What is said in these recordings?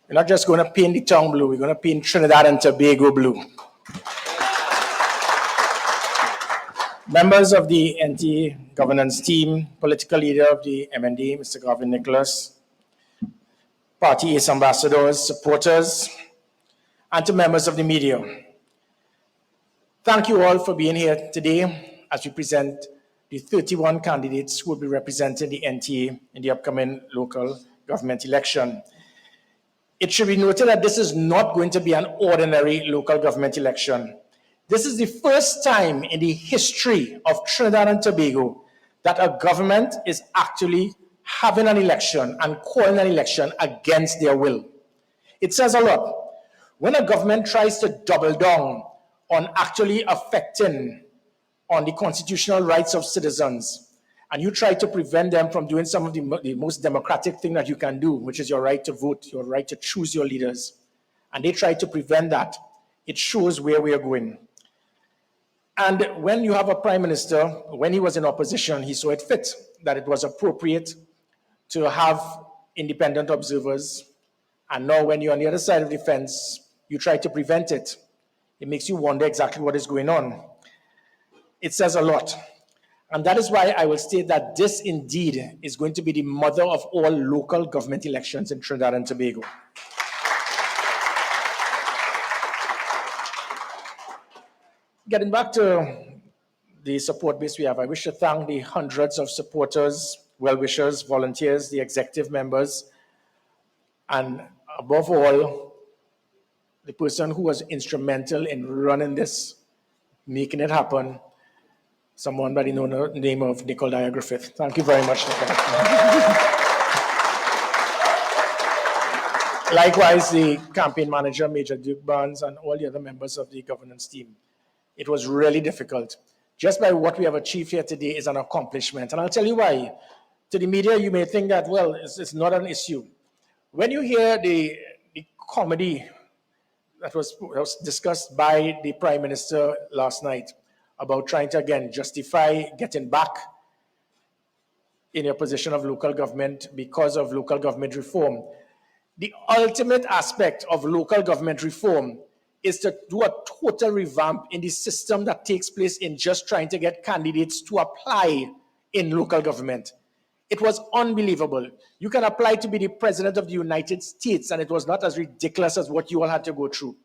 We're not just going to paint the town blue, we're going to paint Trinidad and Tobago blue. Members of the NTA governance team, political leader of the MND, Mr. Garvin Nicholas, party ace ambassadors, supporters, and to members of the media. Thank you all for being here today as we present the 31 candidates who will be representing the NTA in the upcoming local government election. It should be noted that this is not going to be an ordinary local government election. This is the first time in the history of Trinidad and Tobago that a government is actually having an election and calling an election against their will. It says a lot. When a government tries to double down on actually affecting on the constitutional rights of citizens, and you try to prevent them from doing some of the most democratic thing that you can do, which is your right to vote, your right to choose your leaders, and they try to prevent that, it shows where we are going. And when you have a prime minister, when he was in opposition, he saw it fit that it was appropriate to have independent observers. And now when you're on the other side of the fence, you try to prevent it. It makes you wonder exactly what is going on. It says a lot. And that is why I will state that this indeed is going to be the mother of all local government elections in Trinidad and Tobago. Getting back to the support base we have, I wish to thank the hundreds of supporters, well-wishers, volunteers, the executive members, and above all, the person who was instrumental in running this, making it happen, someone by the name of Griffith. Thank you very much, Nicole. Likewise, the campaign manager, Major Duke Barnes, and all the other members of the governance team. It was really difficult. Just by what we have achieved here today is an accomplishment. And I'll tell you why. To the media, you may think that, well, it's not an issue. When you hear the comedy that was discussed by the Prime Minister last night about trying to, again, justify getting back in your position of local government because of local government reform, the ultimate aspect of local government reform is to do a total revamp in the system that takes place in just trying to get candidates to apply in local government. It was unbelievable. You can apply to be the president of the United States, and it was not as ridiculous as what you all had to go through.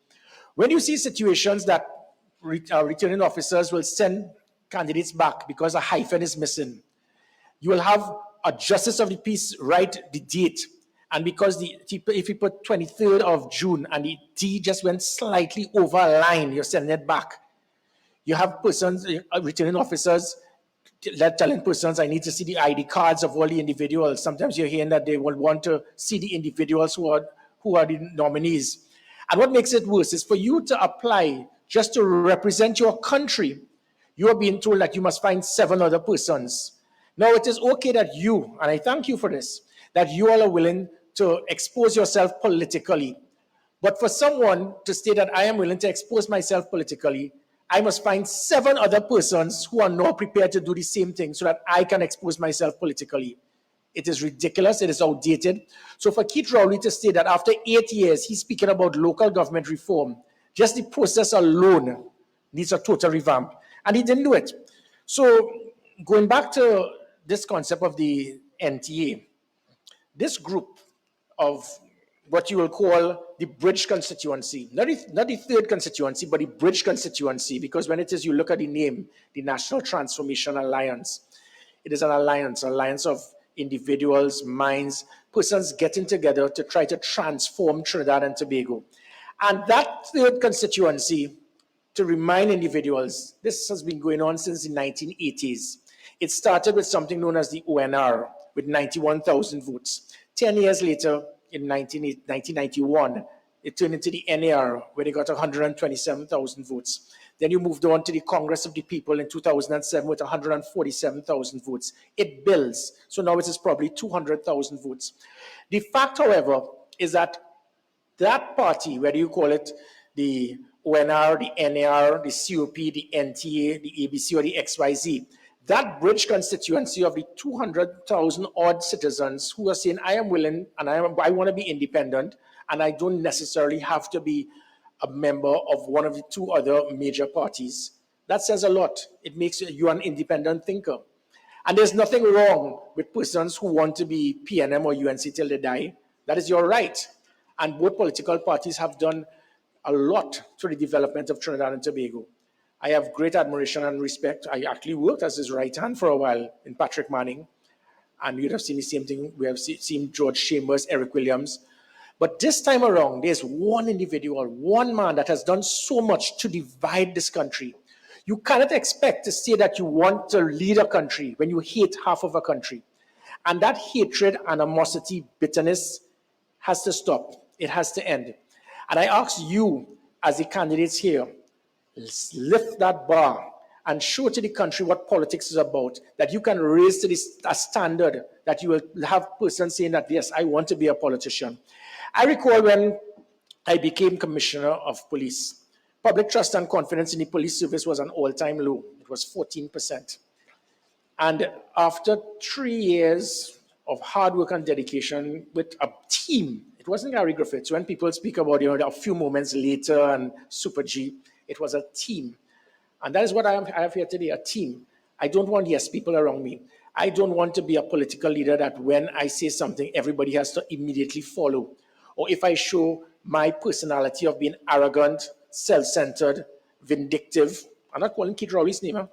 When you see situations that returning officers will send candidates back because a hyphen is missing, you will have a justice of the peace write the date. And because if you put 23rd of June and the D just went slightly over a line, you're sending it back. You have persons, returning officers, telling persons, I need to see the ID cards of all the individuals. Sometimes you're hearing that they will want to see the individuals who are the nominees. And what makes it worse is for you to apply just to represent your country, you are being told that you must find 7 other persons. Now, it is okay that you, and I thank you for this, that you all are willing to expose yourself politically. But for someone to state that I am willing to expose myself politically, I must find 7 other persons who are not prepared to do the same thing so that I can expose myself politically. It is ridiculous. It is outdated. So for Keith Rowley to state that after 8 years, he's speaking about local government reform, just the process alone needs a total revamp. And he didn't do it. So going back to this concept of the NTA, this group of what you will call the bridge constituency, not the third constituency, but the bridge constituency, because when it is, you look at the name, the National Transformation Alliance, it is an alliance of individuals, minds, persons getting together to try to transform Trinidad and Tobago. And that third constituency, to remind individuals, this has been going on since the 1980s. It started with something known as the ONR, with 91,000 votes. 10 years later, in 1991, it turned into the NAR, where they got 127,000 votes. Then you moved on to the Congress of the People in 2007 with 147,000 votes. It builds. So now it is probably 200,000 votes. The fact, however, is that that party, whether you call it the ONR, the NAR, the COP, the NTA, the ABC, or the XYZ, That bridge constituency of the 200,000 odd citizens who are saying, I am willing and I want to be independent, and I don't necessarily have to be a member of one of the two other major parties. That says a lot. It makes you an independent thinker. And there's nothing wrong with persons who want to be PNM or UNC till they die. That is your right. And both political parties have done a lot to the development of Trinidad and Tobago. I have great admiration and respect. I actually worked as his right hand for a while in Patrick Manning. And you'd have seen the same thing. We have seen George Chambers, Eric Williams. But this time around, there's one individual, one man that has done so much to divide this country. You cannot expect to say that you want to lead a country when you hate half of a country. And that hatred, animosity, bitterness has to stop. It has to end. And I ask you, as the candidates here, lift that bar and show to the country what politics is about, that you can raise to a standard that you will have persons saying that, yes, I want to be a politician. I recall when I became commissioner of police, public trust and confidence in the police service was an all-time low. It was 14%. And after 3 years of hard work and dedication with a team, it wasn't Gary Griffith. When people speak about, a few moments later and Super G, it was a team. And that is what I have here today, a team. I don't want yes people around me. I don't want to be a political leader that when I say something, everybody has to immediately follow. Or if I show my personality of being arrogant, self-centered, vindictive, I'm not calling Kid Rowley's name,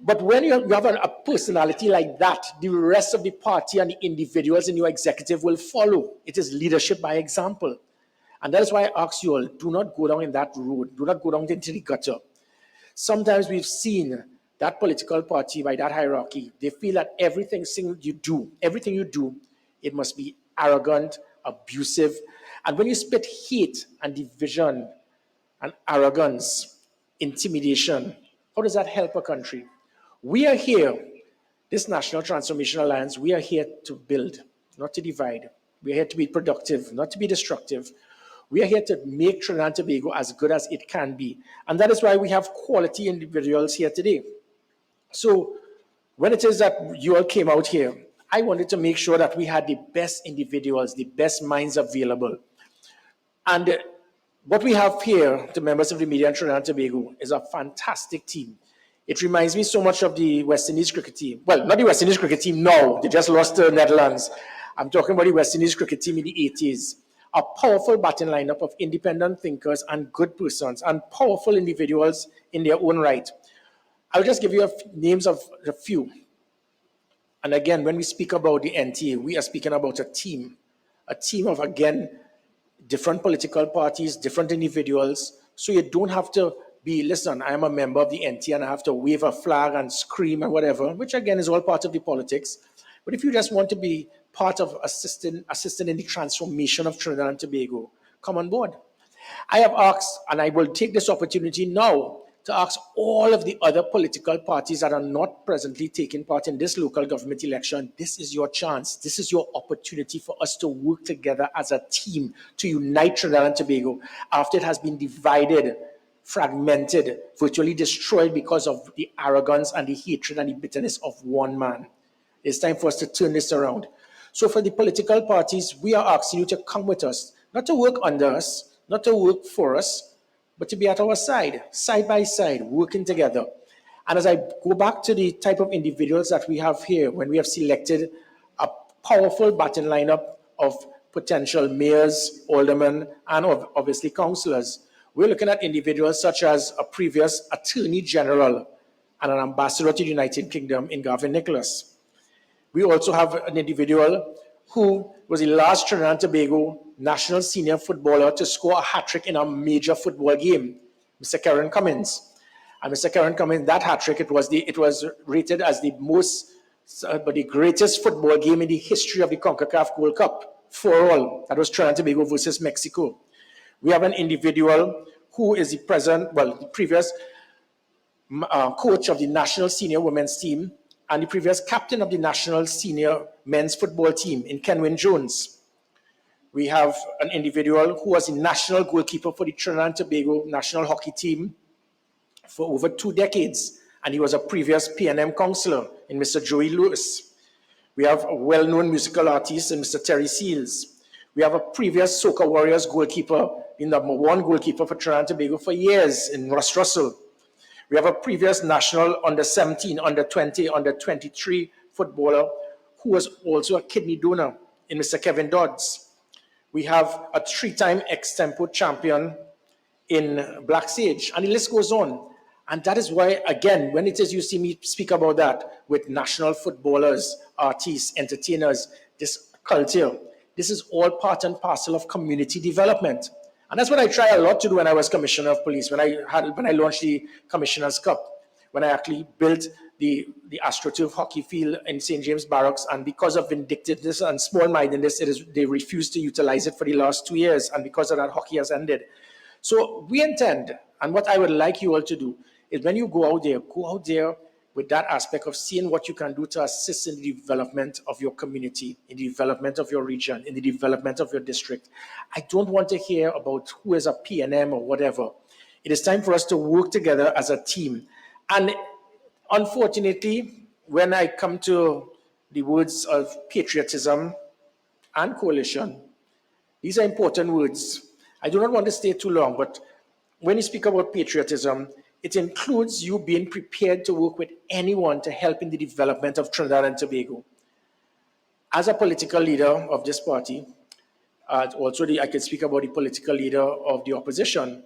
but when you have a personality like that, the rest of the party and the individuals in your executive will follow. It is leadership by example. And that is why I ask you all, do not go down in that road. Do not go down into the gutter. Sometimes we've seen that political party by that hierarchy. They feel that everything you do, it must be arrogant, abusive. And when you spit hate and division and arrogance, intimidation, how does that help a country? We are here, this National Transformation Alliance, we are here to build, not to divide. We are here to be productive, not to be destructive. We are here to make Trinidad and Tobago as good as it can be. And that is why we have quality individuals here today. So when it is that you all came out here, I wanted to make sure that we had the best individuals, the best minds available. And what we have here, the members of the media in Trinidad and Tobago, is a fantastic team. It reminds me so much of the West Indies cricket team. Well, not the West Indies cricket team now. They just lost to the Netherlands. I'm talking about the West Indies cricket team in the 80s. A powerful batting lineup of independent thinkers and good persons and powerful individuals in their own right. I'll just give you names of a few. And again, when we speak about the NTA, we are speaking about a team of, again, different political parties, different individuals. So you don't have to be, listen, I am a member of the NT and I have to wave a flag and scream and whatever, which again is all part of the politics. But if you just want to be part of assisting in the transformation of Trinidad and Tobago, come on board. I have asked, and I will take this opportunity now to ask all of the other political parties that are not presently taking part in this local government election, this is your chance. This is your opportunity for us to work together as a team to unite Trinidad and Tobago after it has been divided, fragmented, virtually destroyed because of the arrogance and the hatred and the bitterness of one man. It's time for us to turn this around. So for the political parties, we are asking you to come with us, not to work under us, not to work for us, but to be at our side by side, working together. And as I go back to the type of individuals that we have here, when we have selected a powerful batting lineup of potential mayors, aldermen, and obviously councillors, we're looking at individuals such as a previous Attorney General and an ambassador to the United Kingdom in Gavin Nicholas. We also have an individual who was the last Trinidad and Tobago national senior footballer to score a hat-trick in a major football game, Mr. Karen Cummins. And Mr. Karen Cummins, that hat-trick, it was rated as the greatest football game in the history of the CONCACAF World Cup, for all. That was Trinidad and Tobago versus Mexico. We have an individual who is the previous coach of the national senior women's team and the previous captain of the national senior men's football team in Kenwyn Jones. We have an individual who was the national goalkeeper for the Trinidad and Tobago national hockey team for over 2 decades and he was a previous PNM councillor in Mr. Joey Lewis. We have a well-known musical artist in Mr. Terry Seals. We have a previous Soca Warriors goalkeeper, the #1 goalkeeper for Trinidad and Tobago for years in Russ Russell. We have a previous national under-17, under-20, under-23 footballer who was also a kidney donor in Mr. Kevin Dodds. We have a 3-time ex-tempo champion in Black Sage, and the list goes on. And that is why, again, when it is you see me speak about that with national footballers, artists, entertainers, this culture, this is all part and parcel of community development. And that's what I try a lot to do when I was Commissioner of Police, when I launched the Commissioner's Cup, when I actually built the AstroTurf hockey field in St. James Barracks, and because of vindictiveness and small-mindedness, they refused to utilize it for the last 2 years, and because of that, hockey has ended. So we intend, and what I would like you all to do, is when you go out there with that aspect of seeing what you can do to assist in the development of your community, in the development of your region, in the development of your district. I don't want to hear about who is a PNM or whatever. It is time for us to work together as a team. And unfortunately, when I come to the words of patriotism and coalition, these are important words. I do not want to stay too long, but when you speak about patriotism, it includes you being prepared to work with anyone to help in the development of Trinidad and Tobago. As a political leader of this party, also I can speak about the political leader of the opposition.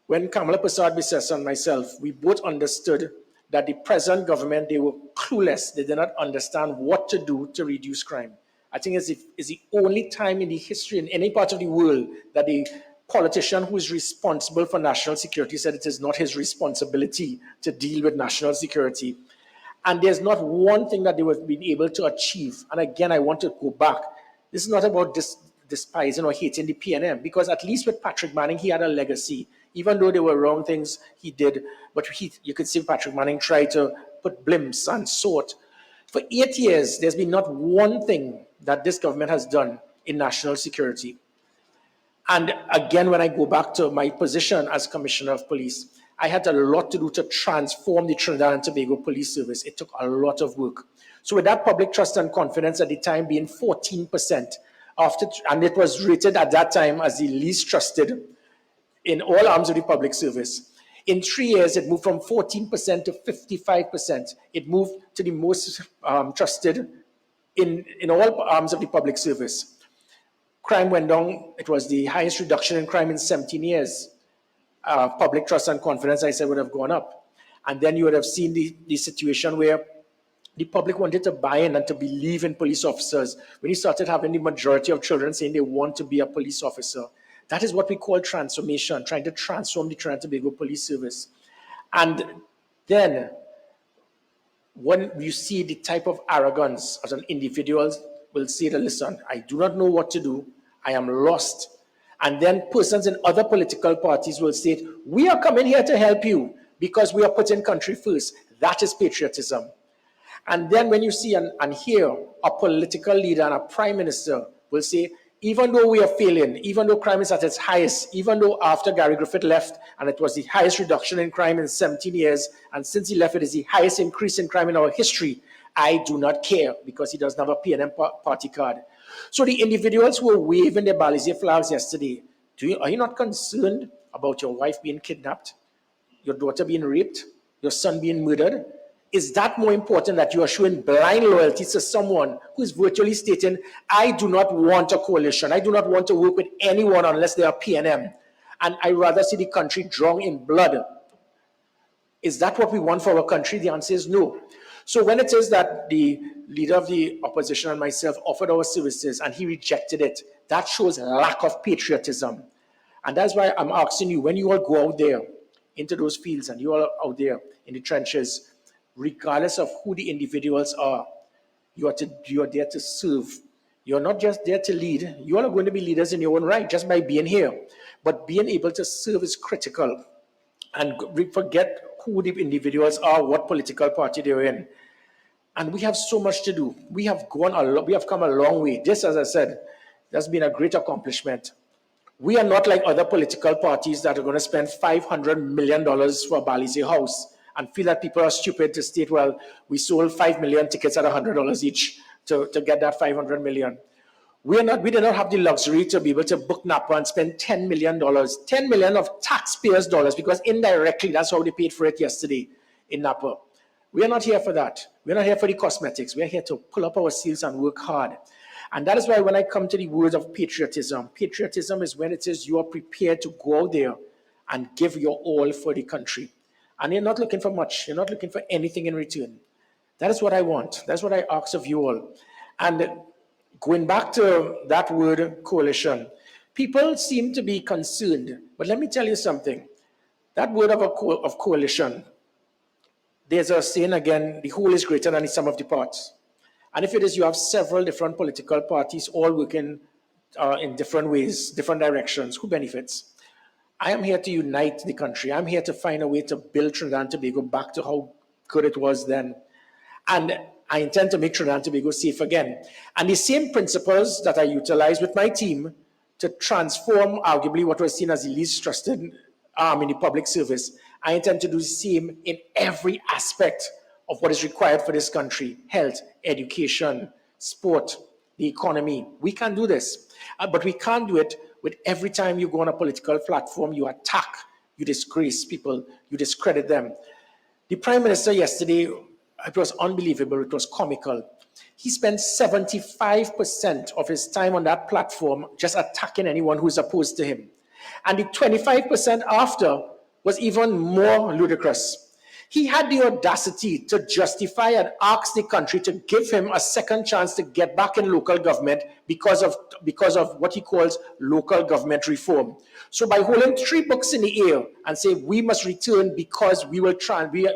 When Kamala Persad-Bissessar and myself, we both understood that the present government, they were clueless. They did not understand what to do to reduce crime. I think it's the only time in the history in any part of the world that the politician who is responsible for national security said it is not his responsibility to deal with national security. And there's not one thing that they have been able to achieve. And again, I want to go back. This is not about despising or hating the PNM, because at least with Patrick Manning, he had a legacy. Even though there were wrong things he did, but you could see Patrick Manning try to put blimps and sort. For 8 years, there's been not one thing that this government has done in national security. And again, when I go back to my position as Commissioner of Police, I had a lot to do to transform the Trinidad and Tobago Police Service. It took a lot of work. So with that public trust and confidence at the time being 14%, and it was rated at that time as the least trusted in all arms of the public service. In 3 years, it moved from 14% to 55%. It moved to the most trusted in all arms of the public service. Crime went down. It was the highest reduction in crime in 17 years. Public trust and confidence, I said, would have gone up. And then you would have seen the situation where the public wanted to buy in and to believe in police officers. When you started having the majority of children saying they want to be a police officer, that is what we call transformation, trying to transform the Trinidad and Tobago Police Service. And then when you see the type of arrogance as an individual will say to listen, I do not know what to do, I am lost. And then persons in other political parties will say, we are coming here to help you because we are putting country first. That is patriotism. And then when you see and hear a political leader and a prime minister will say, even though we are failing, even though crime is at its highest, even though after Gary Griffith left, and it was the highest reduction in crime in 17 years, and since he left, it is the highest increase in crime in our history, I do not care because he doesn't have a PNM party card. So the individuals who were waving their Balize flags yesterday, are you not concerned about your wife being kidnapped, your daughter being raped, your son being murdered? Is that more important that you are showing blind loyalty to someone who is virtually stating, I do not want a coalition, I do not want to work with anyone unless they are PNM, and I rather see the country drown in blood? Is that what we want for our country? The answer is no. So when it is that the leader of the opposition and myself offered our services and he rejected it, that shows lack of patriotism. And that's why I'm asking you, when you all go out there into those fields and you all out there in the trenches, regardless of who the individuals are, you are there to serve. You're not just there to lead. You all are going to be leaders in your own right just by being here. But being able to serve is critical. And we forget who the individuals are, what political party they're in. And we have so much to do. We have come a long way. This, as I said, has been a great accomplishment. We are not like other political parties that are going to spend $500 million for a Balize house and feel that people are stupid to state, well, we sold 5 million tickets at $100 each to get that 500 million. We do not have the luxury to be able to book Napa and spend $10 million, $10 million of taxpayers' dollars, because indirectly that's how they paid for it yesterday in Napa. We are not here for that. We're not here for the cosmetics. We're here to pull up our sleeves and work hard. And that is why when I come to the words of patriotism, patriotism is when it is you are prepared to go out there and give your all for the country. And you're not looking for much. You're not looking for anything in return. That is what I want. That's what I ask of you all. And going back to that word coalition, people seem to be concerned. But let me tell you something. That word of coalition, there's a saying again, the whole is greater than the sum of the parts. And if it is, you have several different political parties all working in different ways, different directions, who benefits? I am here to unite the country. I'm here to find a way to build Trinidad and Tobago back to how good it was then. And I intend to make Trinidad and Tobago safe again. And the same principles that I utilize with my team to transform arguably what was seen as the least trusted arm in the public service, I intend to do the same in every aspect of what is required for this country: health, education, sport, the economy. We can do this, but we can't do it with every time you go on a political platform, you attack, you disgrace people, you discredit them. The Prime Minister yesterday, it was unbelievable, it was comical. He spent 75% of his time on that platform just attacking anyone who's opposed to him. And the 25% after was even more ludicrous. He had the audacity to justify and ask the country to give him a second chance to get back in local government because of what he calls local government reform. So by holding 3 books in the air and say we must return because we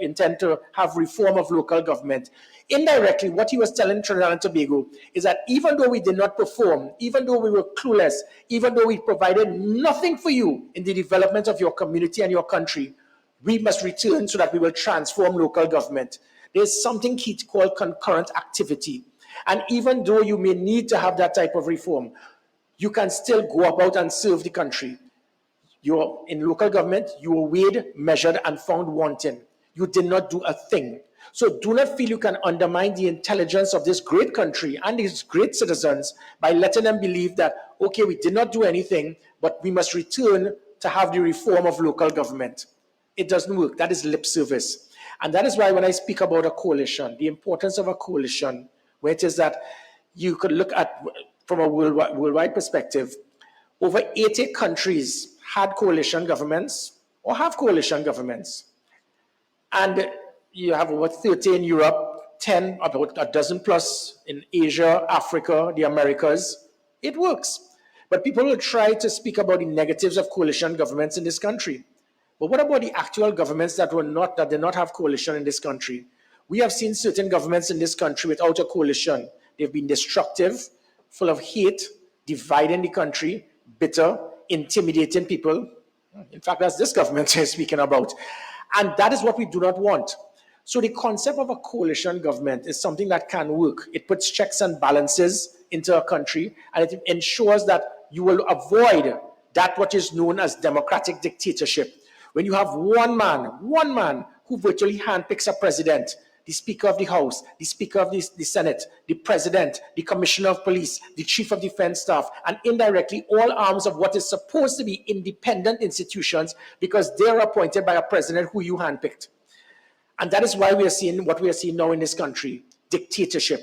intend to have reform of local government, indirectly what he was telling Trinidad and Tobago is that even though we did not perform, even though we were clueless, even though we provided nothing for you in the development of your community and your country, we must return so that we will transform local government. There's something called concurrent activity. And even though you may need to have that type of reform, you can still go about and serve the country. You're in local government, you were weighed, measured, and found wanting. You did not do a thing. So do not feel you can undermine the intelligence of this great country and these great citizens by letting them believe that, okay, we did not do anything, but we must return to have the reform of local government. It doesn't work. That is lip service. And that is why when I speak about a coalition, the importance of a coalition, where it is that you could look at, from a worldwide perspective, over 80 countries had coalition governments or have coalition governments. And you have over 30 in Europe, 10, about a dozen plus in Asia, Africa, the Americas. It works. But people will try to speak about the negatives of coalition governments in this country. But what about the actual governments that did not have coalition in this country? We have seen certain governments in this country without a coalition. They've been destructive, full of hate, dividing the country, bitter, intimidating people. In fact, that's this government is speaking about. And that is what we do not want. So the concept of a coalition government is something that can work. It puts checks and balances into a country, and it ensures that you will avoid that what is known as democratic dictatorship. When you have one man who virtually handpicks a president, the Speaker of the House, the Speaker of the Senate, the President, the Commissioner of Police, the Chief of Defense Staff, and indirectly all arms of what is supposed to be independent institutions because they're appointed by a president who you handpicked. And that is why we are seeing what we are seeing now in this country, dictatorship.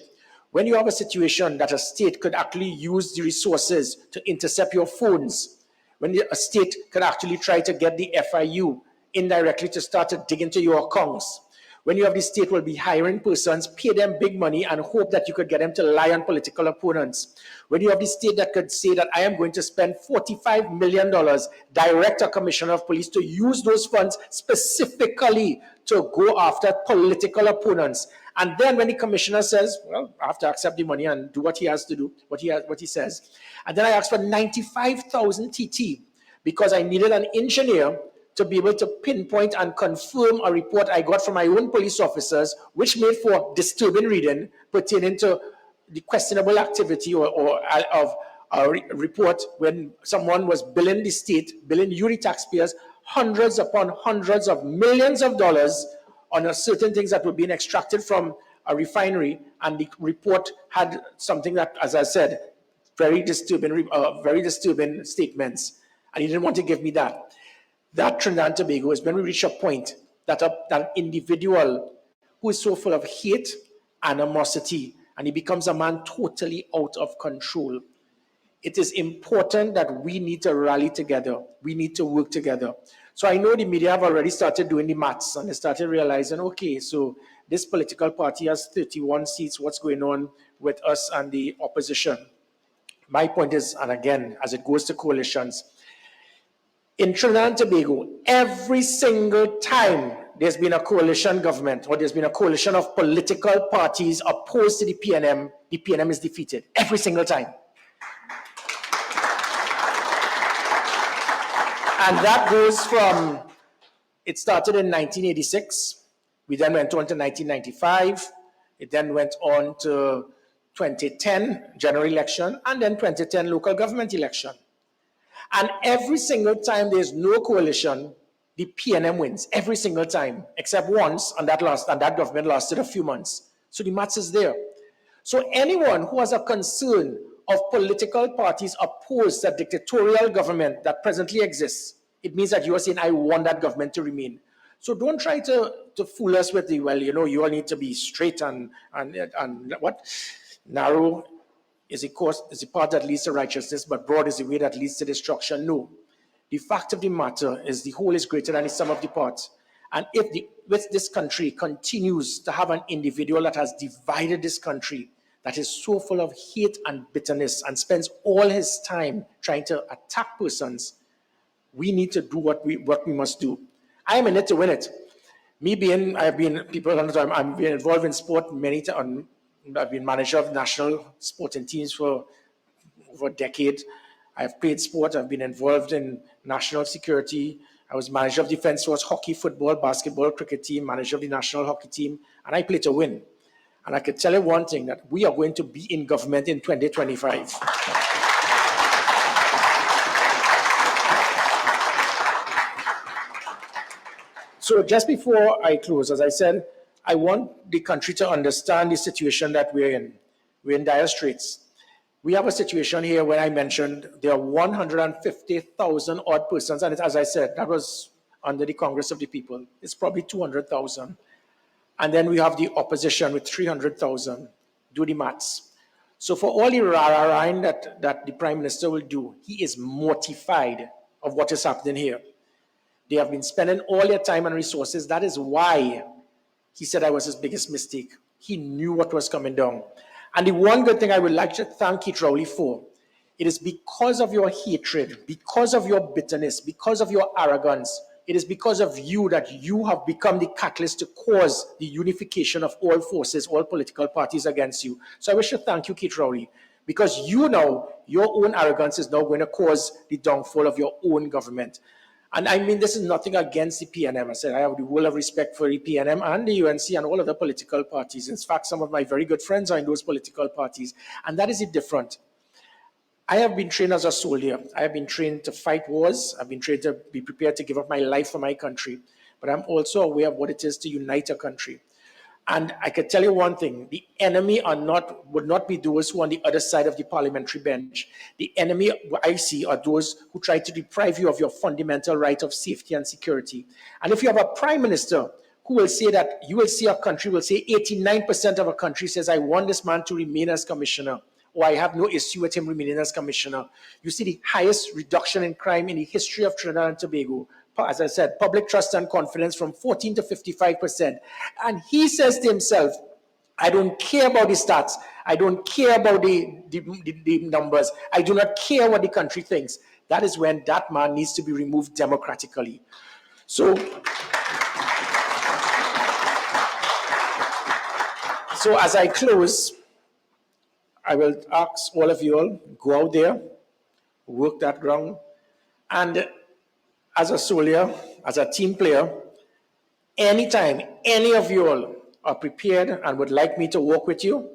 When you have a situation that a state could actually use the resources to intercept your phones, when a state could actually try to get the FIU indirectly to start to dig into your accounts, when you have the state will be hiring persons, pay them big money and hope that you could get them to lie on political opponents. When you have the state that could say that I am going to spend $45 million, direct a commissioner of police to use those funds specifically to go after political opponents. And then when the commissioner says, well, I have to accept the money and do what he has to do, what he says. And then I asked for 95,000 TT because I needed an engineer to be able to pinpoint and confirm a report I got from my own police officers, which made for disturbing reading pertaining to the questionable activity of a report when someone was billing the state, billing you, the taxpayers, hundreds upon hundreds of millions of dollars on certain things that were being extracted from a refinery, and the report had something that, as I said, very disturbing statements, and he didn't want to give me that. That Trinidad and Tobago is when we reach a point that an individual who is so full of hate, animosity, and he becomes a man totally out of control. It is important that we need to rally together. We need to work together. So I know the media have already started doing the maths, and they started realizing, okay, so this political party has 31 seats. What's going on with us and the opposition? My point is, and again, as it goes to coalitions, in Trinidad and Tobago, every single time there's been a coalition government or there's been a coalition of political parties opposed to the PNM is defeated. Every single time. And that goes from, it started in 1986. We then went on to 1995. It then went on to 2010 general election, and then 2010 local government election. And every single time there's no coalition, the PNM wins. Every single time, except once, and that government lasted a few months. So the maths is there. So anyone who has a concern of political parties opposed to the dictatorial government that presently exists, it means that you are saying, I want that government to remain. So don't try to fool us with the, well, you all need to be straight and what? Narrow is the path that leads to righteousness, but broad is the way that leads to destruction. No. The fact of the matter is the whole is greater than the sum of the parts. And if this country continues to have an individual that has divided this country, that is so full of hate and bitterness and spends all his time trying to attack persons, we need to do what we must do. I am in it to win it. I've been involved in sport many times. I've been manager of national sporting teams for over a decade. I've played sport. I've been involved in national security. I was manager of defense force, hockey, football, basketball, cricket team, manager of the national hockey team, and I play to win. And I can tell you one thing, that we are going to be in government in 2025. So just before I close, as I said, I want the country to understand the situation that we're in. We're in dire straits. We have a situation here where I mentioned there are 150,000 odd persons, and as I said, that was under the Congress of the People. It's probably 200,000. And then we have the opposition with 300,000. Do the maths. So for all the rah-rah-rahing that the Prime Minister will do, he is mortified of what is happening here. They have been spending all their time and resources. That is why he said I was his biggest mistake. He knew what was coming down. And the one good thing I would like to thank Keith Rowley for, it is because of your hatred, because of your bitterness, because of your arrogance, it is because of you that you have become the catalyst to cause the unification of all forces, all political parties against you. So I wish to thank you, Keith Rowley, because you know your own arrogance is now going to cause the downfall of your own government. And I mean, this is nothing against the PNM. I said I have the world of respect for the PNM and the UNC and all other political parties. In fact, some of my very good friends are in those political parties. And that is it different. I have been trained as a soldier. I have been trained to fight wars. I've been trained to be prepared to give up my life for my country. But I'm also aware of what it is to unite a country. And I can tell you one thing, the enemy would not be those who are on the other side of the parliamentary bench. The enemy I see are those who try to deprive you of your fundamental right of safety and security. And if you have a prime minister who will say that, you will see a country will say 89% of a country says, I want this man to remain as commissioner, or I have no issue with him remaining as commissioner. You see the highest reduction in crime in the history of Trinidad and Tobago. As I said, public trust and confidence from 14 to 55%. And he says to himself, I don't care about the stats. I don't care about the numbers. I do not care what the country thinks. That is when that man needs to be removed democratically. So as I close, I will ask all of you all, go out there, work that ground, and as a soldier, as a team player, anytime any of you all are prepared and would like me to work with you,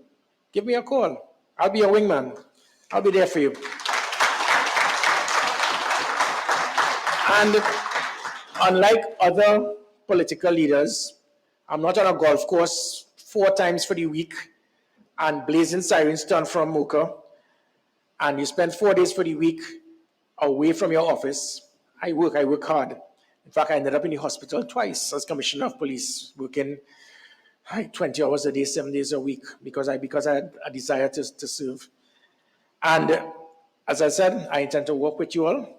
give me a call. I'll be a wingman. I'll be there for you. And unlike other political leaders, I'm not on a golf course 4 times for the week and blazing sirens turn from Mocha, and you spend 4 days for the week away from your office. I work hard. In fact, I ended up in the hospital twice as commissioner of police, working 20 hours a day, 7 days a week, because I had a desire to serve. And as I said, I intend to work with you all.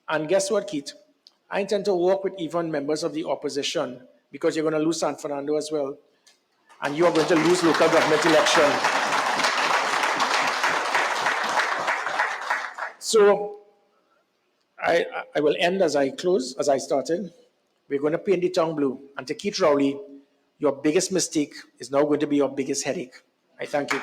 And guess what, Keith? I intend to work with even members of the opposition, because you're going to lose San Fernando as well. And you are going to lose local government election. So I will end as I close, as I started. We're going to paint the tongue blue. And to Keith Rowley, your biggest mistake is now going to be your biggest headache. I thank you.